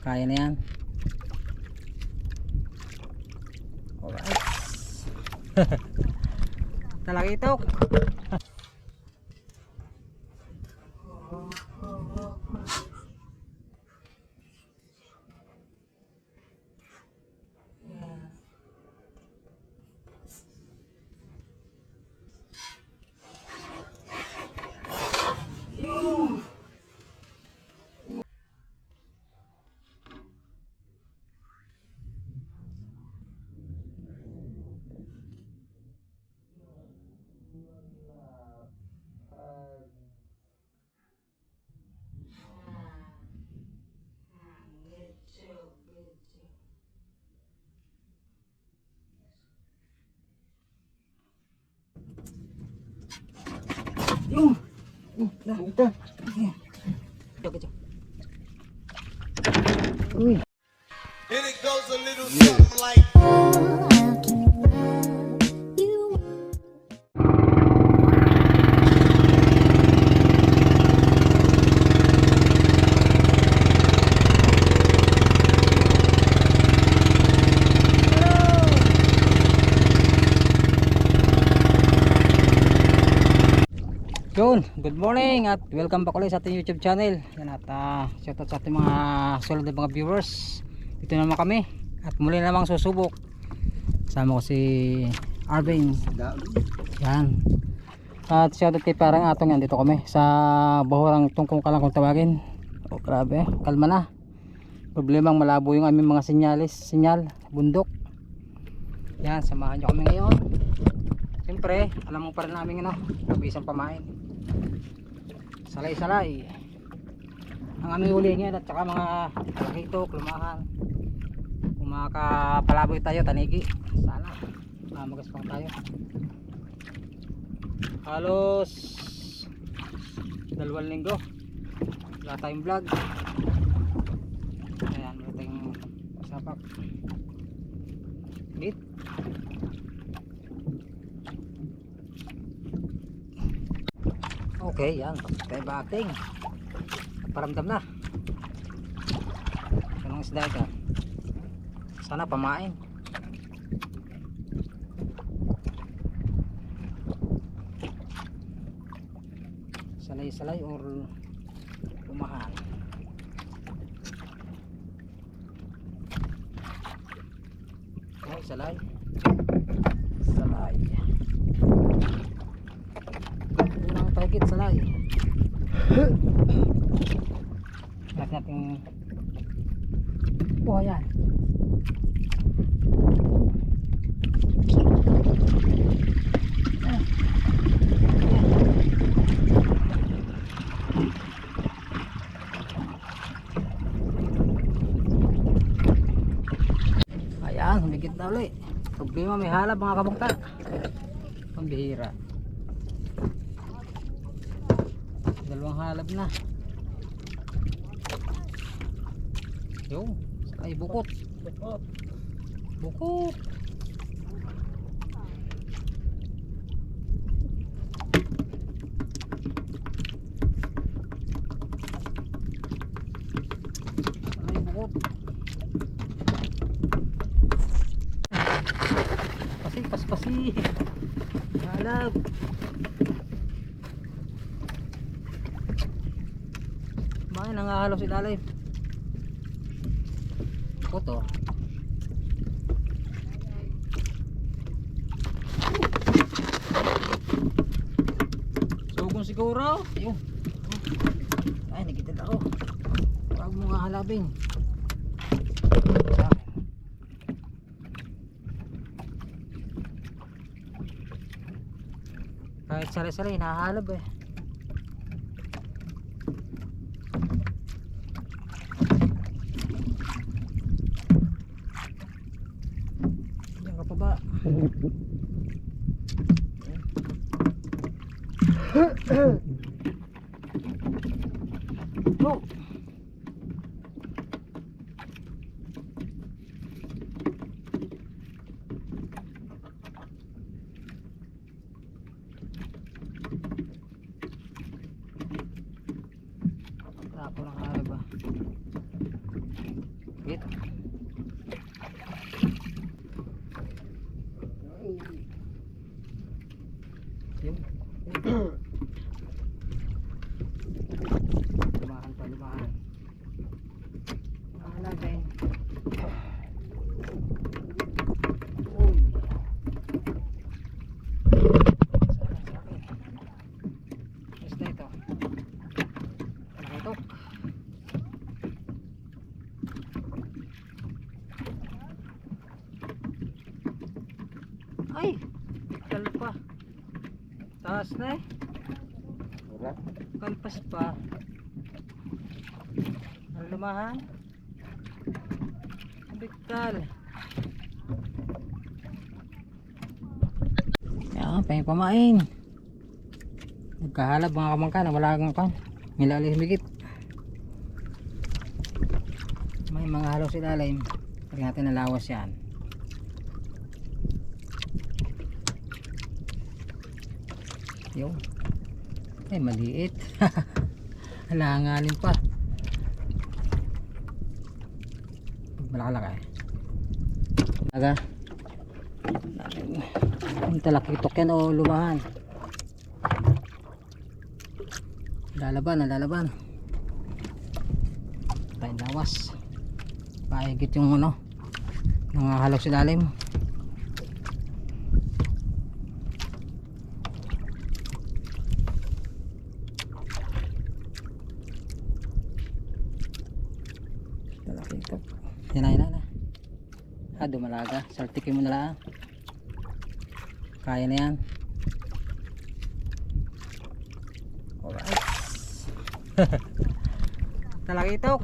kaya na yan. Alright. Talakitok. Yung ito. Uy. And it goes a little something like Yun, good morning at welcome back ulit sa ating YouTube channel. Yan at shoutout sa ating mga solid na mga viewers. Dito naman kami at muli namang susubok. Kasama ko si Arvin. Yan. At shoutout kay parang atong yan. Dito kami sa Bahurang Tungkong Kalang kung tawagin. Oh grabe, kalma na. Problemang malabo yung aming mga sinyal bundok. Yan, samahan nyo kami ngayon. Siyempre, alam mo pa rin namin isang pamain. Salay-salay ang aming huli ngayon at saka mga lakitok, lumahan. Kung makapalaboy tayo, tanigi. Sana magaspang tayo. Halos 2 linggo wala tayong vlog. Ayan, wala tayong sapak git. Okay, yan. Tayo bating. Paramdam na. Anong isda ito? Sana pamain. Salay-salay or umahan. Okay, salay. Salay. Pagkit salay. Lahat natin. Oh yan. Ayan, humigit na ulit. Problema may halab mga kabungta. Pambihira. 2 halab na. Yung ay bukot. Bukot. Ay bukot. Pasi. Halab. Bakit nangahalo si lalay? Koto. Sugong siguro. Ayun. Ay, nakita ako. Huwag mo nga halabin. Kahit sari-sari, nahalab eh. Bro. Tapo lang araw ba? Malapit. Yun. Lumahan pa, lumahan. Lumahan natin. Uy. Basta ito. Nakatok. Ay, ikal pa. Taas na eh. Wala. Kalpas pa. Ang lumahan. Bigtal. Yan, pengen pamain. Nagkahalab mga kamangka na wala kang kan. Nilalim higit. May mga halos ilalim. Pag natin nalawas yan. Yun. Eh maliit. Halanganin pa. Malaki-laki. Aga. Ang talakitok yan o lumahan. Lalaban, lalaban. Tayo lawas. Paigit yung ano. Nangahalog sa lalim. Talakitok. Yan na, yan na. Dumalaga. Saltikin mo na lang. Kaya na yan. Alright. Talakitok.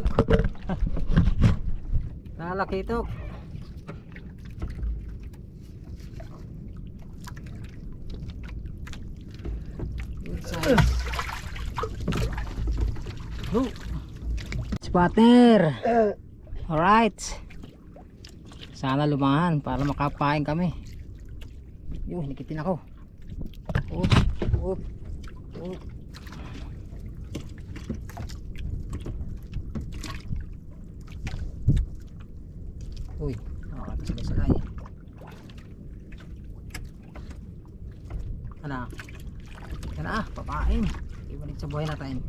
Talakitok. Good size. Spotter. Alright. Sana lumahan para makapain kami. Yun, hinikitin ako. Oop, oop, oop. Uy, nakakasalay-salay. Ano? Yan na, papain. Ibalik sa buhay natin.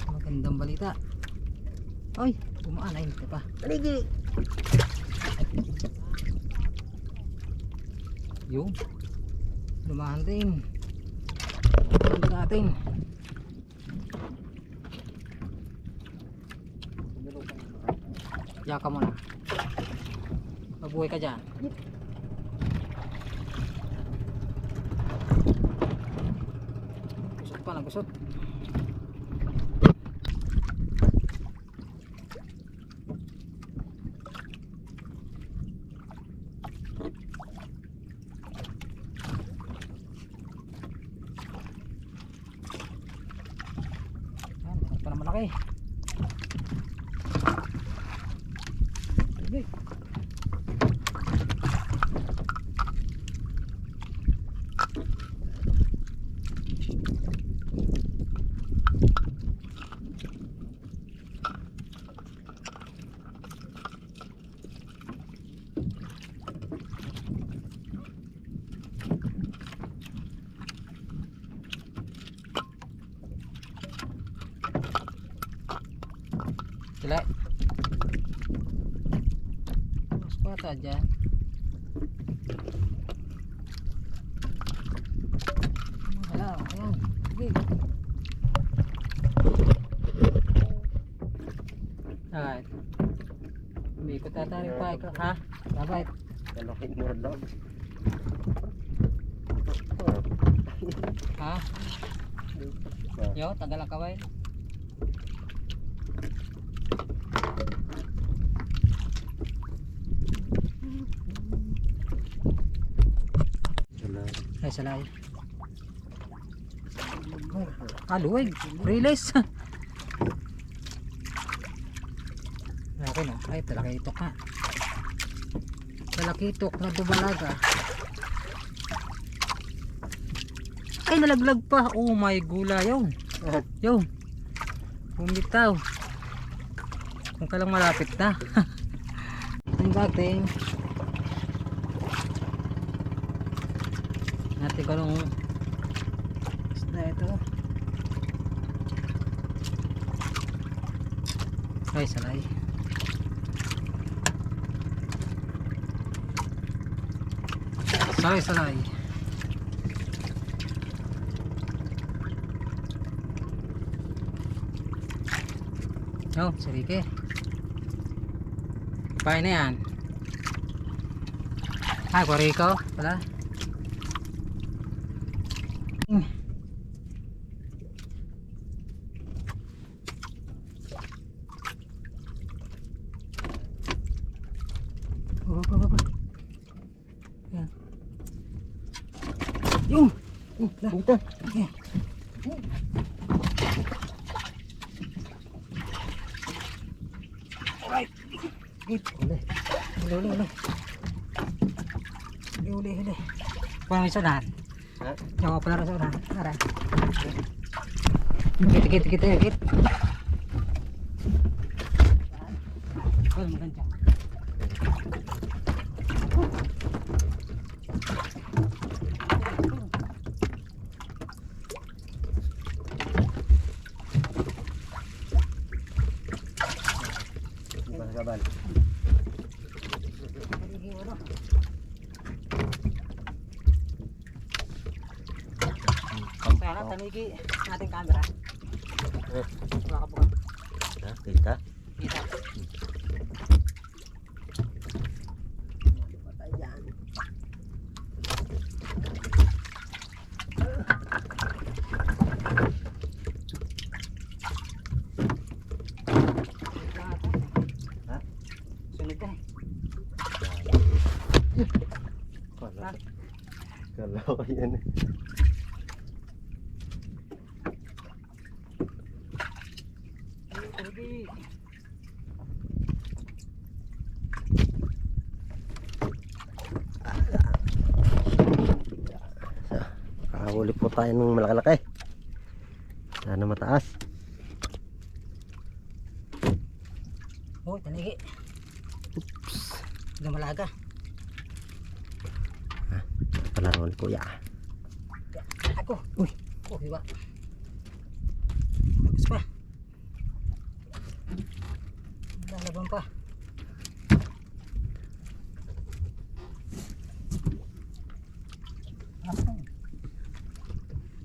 Magandang balita. Ay, bumaan na yun. Ito pa. Taligi! Yun. Lumahan din. Lumahan natin. Yaka mo na. Mabuhay ka dyan. Gusot pa na, gusot. Malaki. Sige. Sila. Mas kuwata dyan. Hello, ayan. Sige. Alright. Umikot ata rin pa ikaw. Ha? Alright. Talaking murdog. Ha? Yo, tagal ang kaway. Ay, salay. Luwig. Release. Ako no. Ay, talakitok nga. Talakitok na dumalaga. Ay, nalaglag pa. Oh my gula. Yun. Yun. Bumitaw. Kung ka lang malapit na. Ang gating. Natin ko nung isda ito. Ay, salay. Salay. Oh, sarike. Paano na yan? Ah, kwariko. Wala. Yan. Yung! Punta. Alright. Huli. Parang may sunan. Ha? Jawa pala rin sunan. Tara. Kita. Maganda. Kabal. Sana tanigi ating camera. Wala ka buka. Kita. Kita. Ha? Sunod ka. Kalau yan. Tanigi. Huli po tayo ng malaki-laki. Sana mataas. Oh, tanigi. Oops. Lumalaga. Palaron kuya. Ako. Uy. Oh, hiwa. Bagus pa. Lalaban pa.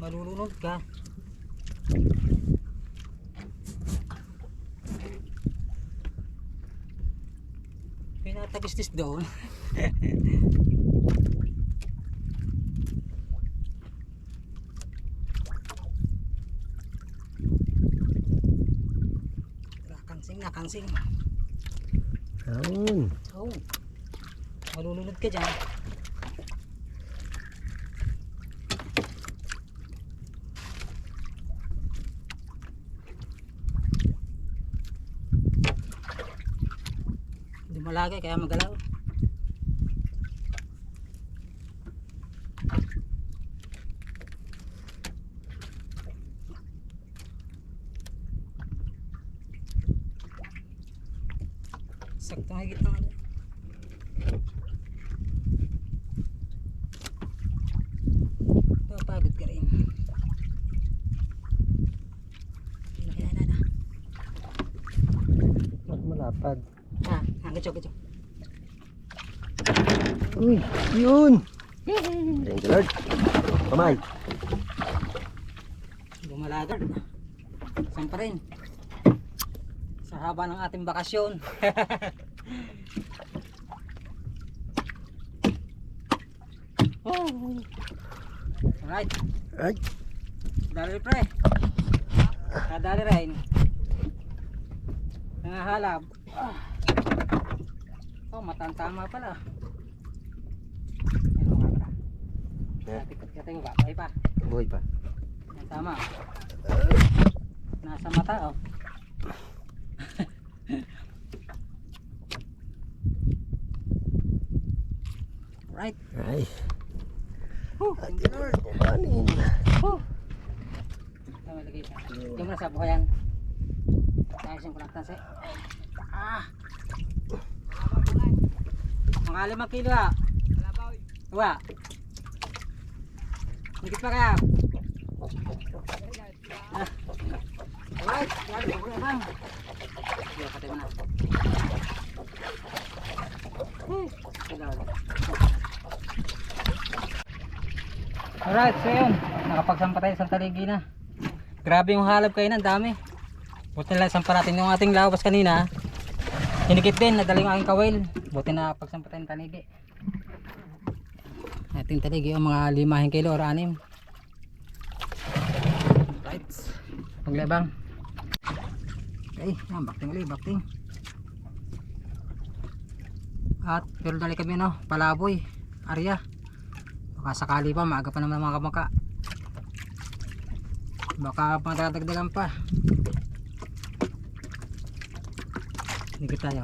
Malulunod ka. Pinatagistis doon. Nakansing. Ayun. Oh. Malulunod ka dyan. Dumalagay kaya magalaw. Sakto higit na ano. Papagod ka rin. Na. Malapad. Gacho. Uy, yun. Thank you Lord. Kamay. Bumalagad. Saan pa rin? Sa haba ng ating bakasyon. Oh. Alright. Ay. Dali pre. Kadali rin. Nangahalab. Oh, matantama pala. Ano nga pala? Katay mo ba? Buhay pa. Buhay pa. Yan, tama. Nasa mata oh. Right. Ay. Thank you Lord. Kanin. Tama lagay siya. Diyan mo na sa buhayan. Ayusin ko lang tas eh. Mga 5 kilo ah. Wala. Dikit pa kaya. Alright, yan, bubulay bang. Sige, patay mo na. Alright, so yun. Nakapagsampa tayo sa taligi na. Grabe yung halab kayo na, dami. Buti na lang sampa natin yung ating lawas kanina. Hinikit din, nadala yung aking kawil. Buti na pagsampa tayo ng taligi. Ating taligi yung mga 5 kilo or 6. Right. Paglabang. Okay, yan, bakting ulit, bakting. At pero dali kami no, palaboy, area. Baka sakali pa, maaga pa naman mga kamaka. Baka madadagdagan pa. Dikit tayo.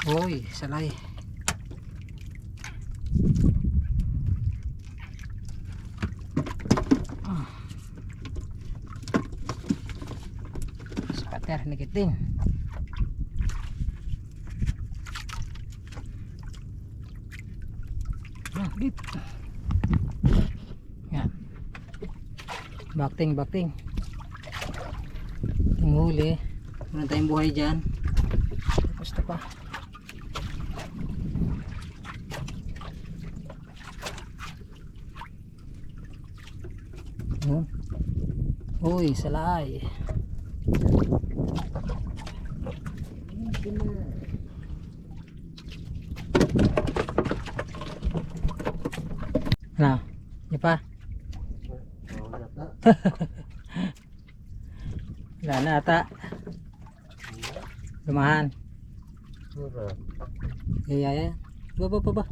Uy, salay. Spatter, dikit din. Dito. Yan. Bakting, bakting. Yung huli. Meron tayong buhay dyan. Basta pa. Uy, salay. Nah, ini pa. Wala na ata. Lumahan. Iya. Ba.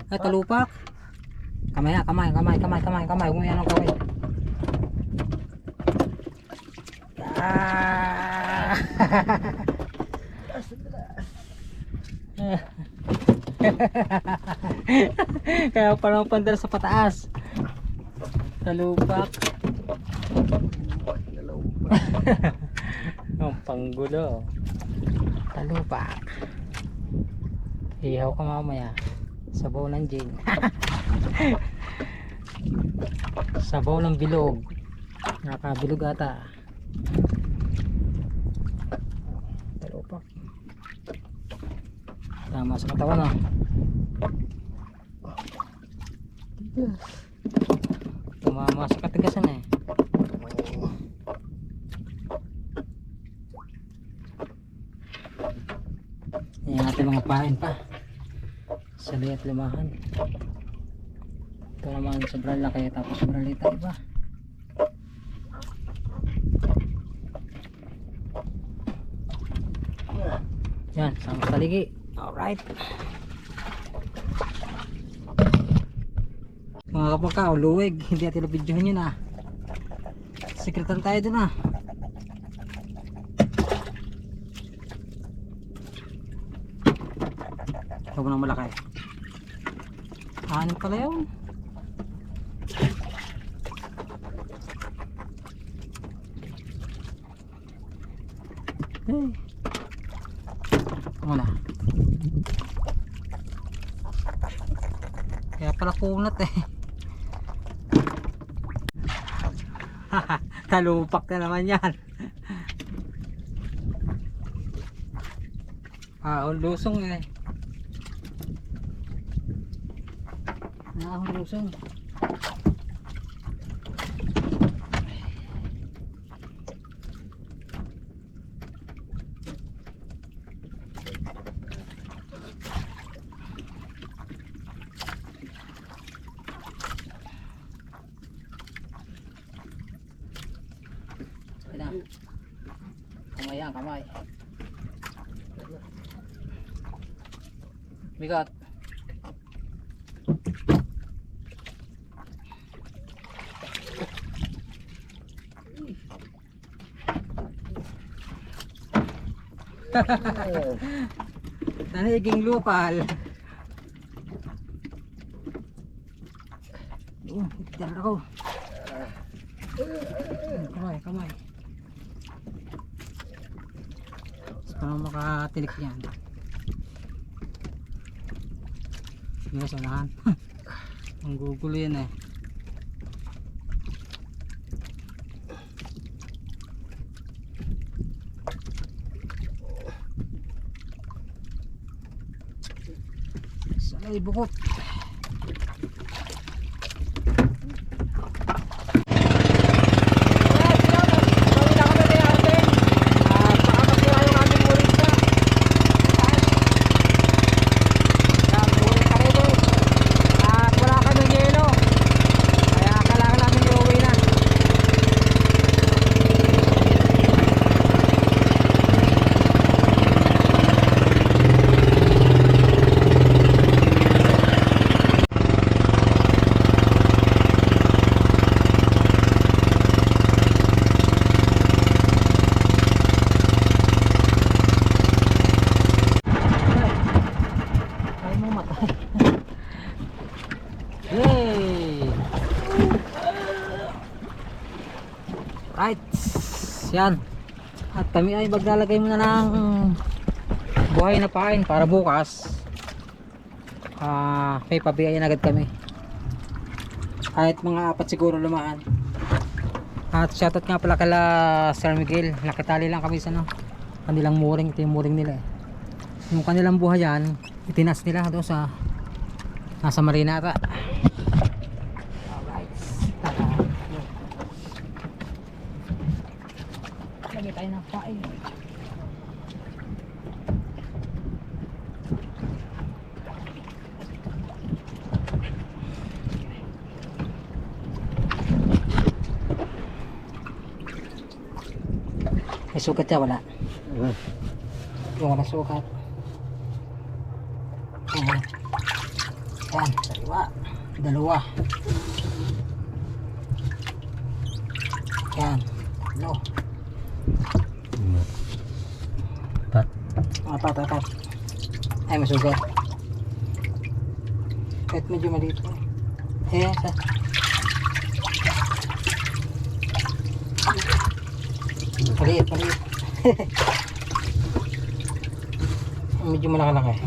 Ay, talupak. Kamay. Kung yan ang kamay. Kaya parang pandal sa pataas. Talupak. Ang panggulo. Talupak. Ihaw ka mamaya. Sabaw ng gin. Sabaw ng bilog. Nakabilog ata. Talupak. Tama sa katawan oh. Tumama sa katigasan eh. Yan natin mga pain pa. Salay at limahan. Ito naman sobrang laki tapos sobrang lita iba. Yan, sama sa taligi. Alright. Mga kapagka, luwig. Hindi natin na-videohan yun ah. Sekretan tayo dun ah. Ito mo nang malaki. 6 pala yun. Hey. Muna. Kaya pala kunat eh. Talupak na naman yan. Lusong eh. Lusong. Kamay. Bigat. Naniging lokal. Tira ako. Paano makatilik yan? Hindi sa unahan. Ang gugulo yan eh. Salay bukot. Yay! Right. Yan. At kami ay maglalagay muna ng buhay na pain para bukas. May pabigayan agad kami. Kahit mga 4 siguro lumaan. At shoutout nga pala kala Sir Miguel. Nakitali lang kami sa kanilang mooring. Ito yung mooring nila eh. Yung kanilang buhayan, itinas nila doon sa nasa marina ata. Alright. Lagay tayo ng pain. May sukat siya, wala? Wala sukat. Yan, dalawa. Yan, no. Apat. Ay, masugat. Kahit medyo maliit po. Sa. Maliit. Medyo malaki-laki.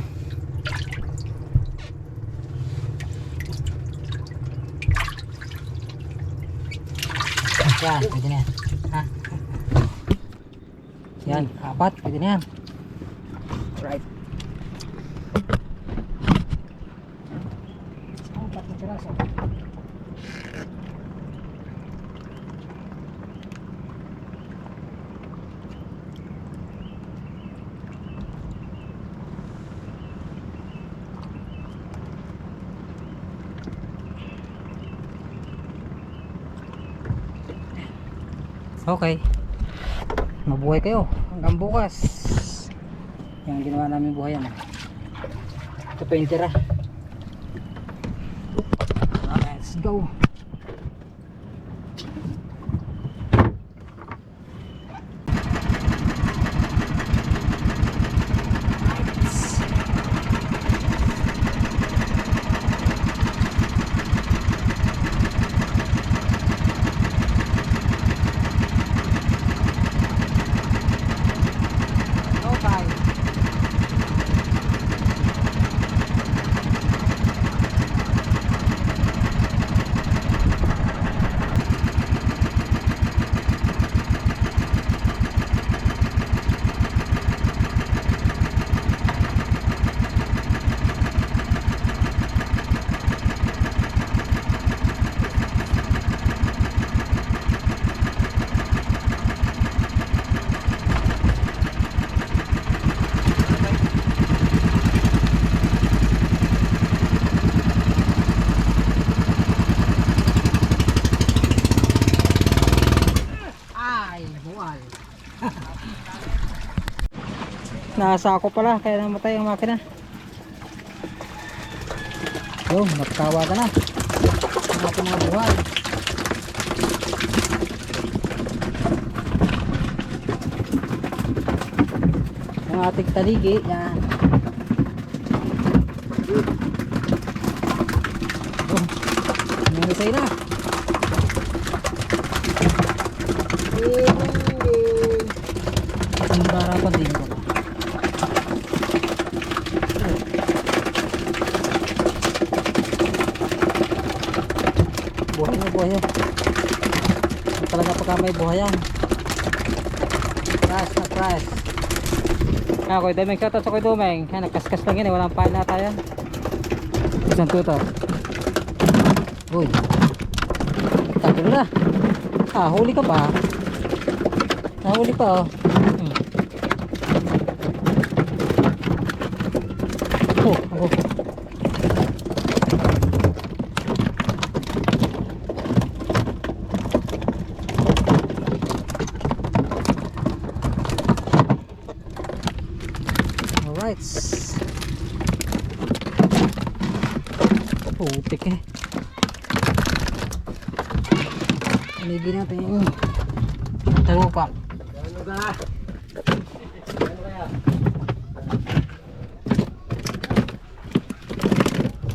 Yan, pwede na yan. Yan, 4, pwede na yan. Right. Apat na piraso. Okay, mabuhay kayo hanggang bukas. Yung ginawa namin buhayan. Ito pa yung tira. Let's go. Nasa ako pala kaya namatay ang makina. Yun, nagtawa ka na. Ang ating mga buhay. Ang ating taligi, yan. Oh, nangisay na. Ang barapan din ko. buhay eh. Ito talaga pagka may buhay yan. Price na price. Kaya Kuya Domeng, shoutout sa Kuya Domeng. Kaya nagkaskas lang yun eh, walang pain nata yan. Isang tuto. Uy. Tagal na. Ah, huli ka ba? Nahuli pa oh. Oh. Alright. Putik eh. Paligid natin yung talupak. Ano ba?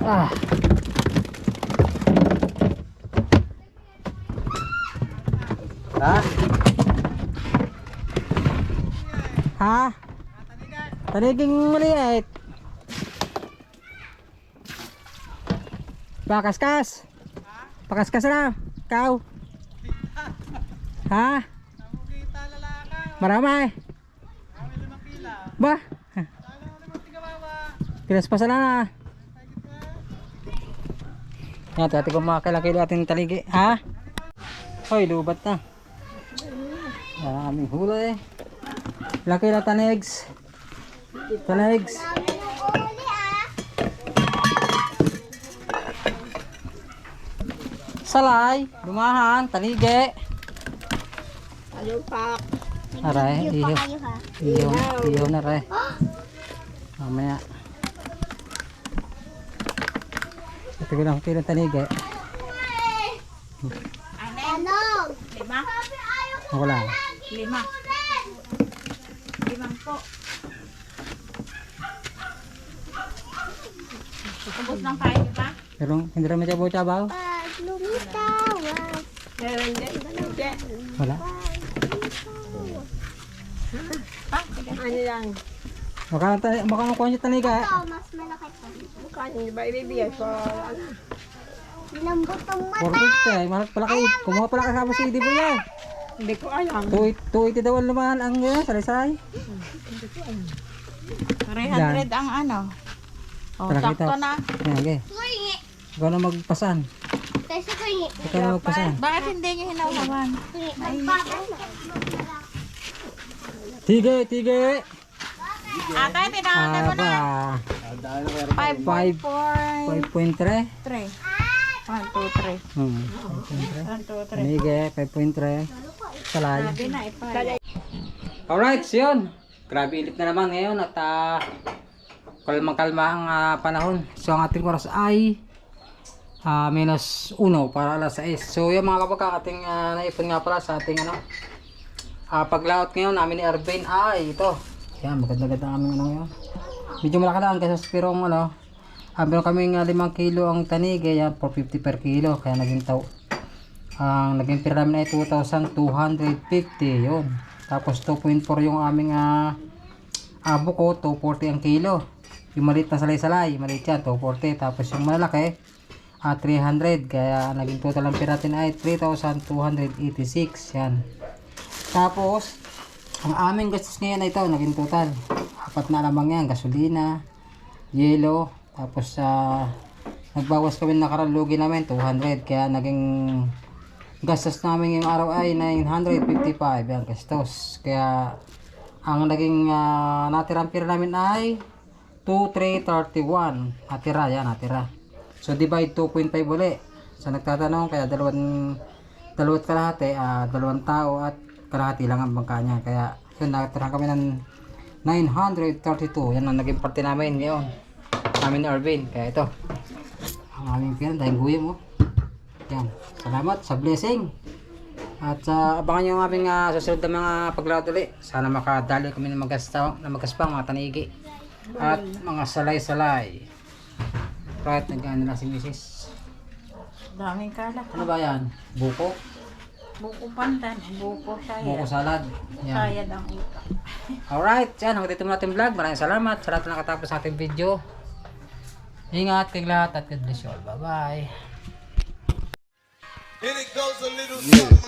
Ah. Ha? Ha? Taniging maliit. Pakaskas. Pakaskas na. Ikaw. Ha? Marami. Ba? Pilas pa sana na. Yan, tati ko mga kailang ating taligi. Ha? Hoy, lubat na. Maraming huli eh. Laki na tanigs. Tanigs. Salay, lumahan, taligi. Ano pa? Aray, iyo na ray. Mamaya. Ito ko lang kilo tanigi. Ano? 5? Wala. 5. 5 po. Ubus lang tayo, di ba? Pero hindi rin machabaw-chabaw. Lumitawas. Meron dyan. Wala. Ano lang? Baka kuha niyo taniga. Mas malaki pa. Mukha niyo ba ibibigay ko? Lambot ang mata. 450. Malaki pala kayo. Kumuha pala kasama si Idi Buya. Hindi ko alam. 280 daw ang lumahan ang saray-saray. 300 ang ano. Oh, Palakita. sakto na. Yan, okay. Ikaw na magpasan. Ikaw na magpasan. Bakit hindi niyo hinawawan? Tige. Ate, tinawagan mo na. 5.4. 5.3. 3. 1, 2, 3. 1, 2, 3. Tige, 5.3. Salay. Sabi na, ipay. Alright, so yun. Grabe init na naman ngayon at kalmang-kalma ang panahon. So ang ating oras ay -1 para alas 6. So yung mga kapag ating naipon nga pala sa ating paglaot ngayon namin ni Arvin ay ito. Yan, maganda-ganda ang aming ngayon. Medyo malaki lang kasi pero meron kaming 5 kilo ang tanig. Yan, 450 per kilo. Kaya naging naging pira namin ay 2,250 yun. Tapos 2.4 yung aming buko, 240 ang kilo. Yung maliit na salay-salay, maliit yan, 240. Tapos yung malalaki, 300. Kaya naging total ang pira natin ay 3,286. Yan. Tapos, ang aming gastos ngayon ay ito, naging total. 4 na lamang yan, gasolina, yelo. Tapos, nagbawas kami na karalugi namin, 200. Kaya naging gastos namin yung araw ay 955. Yan, gastos. Kaya, ang naging natirang pira namin ay 2,331. Natira, yan, natira. So, divide 2.5 uli. So, nagtatanong, kaya dalawat kalahati, 2 tao at kalahati lang ang bangka niya. Kaya, yun, natira kami ng 932. Yan ang naging parte namin ngayon. Namin ni Arvin. Kaya ito, ang aming pira, dahil guyam mo. Yan, salamat sa blessing. At abangan nyo ang aming susunod na mga paglaot ulit. Sana makadali kami ng magaspang mga tanigi at mga salay-salay. Right, nag-ano na si Mrs. Daming kalat. Ano ba yan? Buko? Buko pandan. Buko sayad. Buko salad. Yan. Sayad ang utak. Alright, yan. Hanggang dito muna ating vlog. Maraming salamat sa lahat na nakatapos sa ating video. Ingat kayong lahat at God bless you all. Bye-bye. And it goes a little something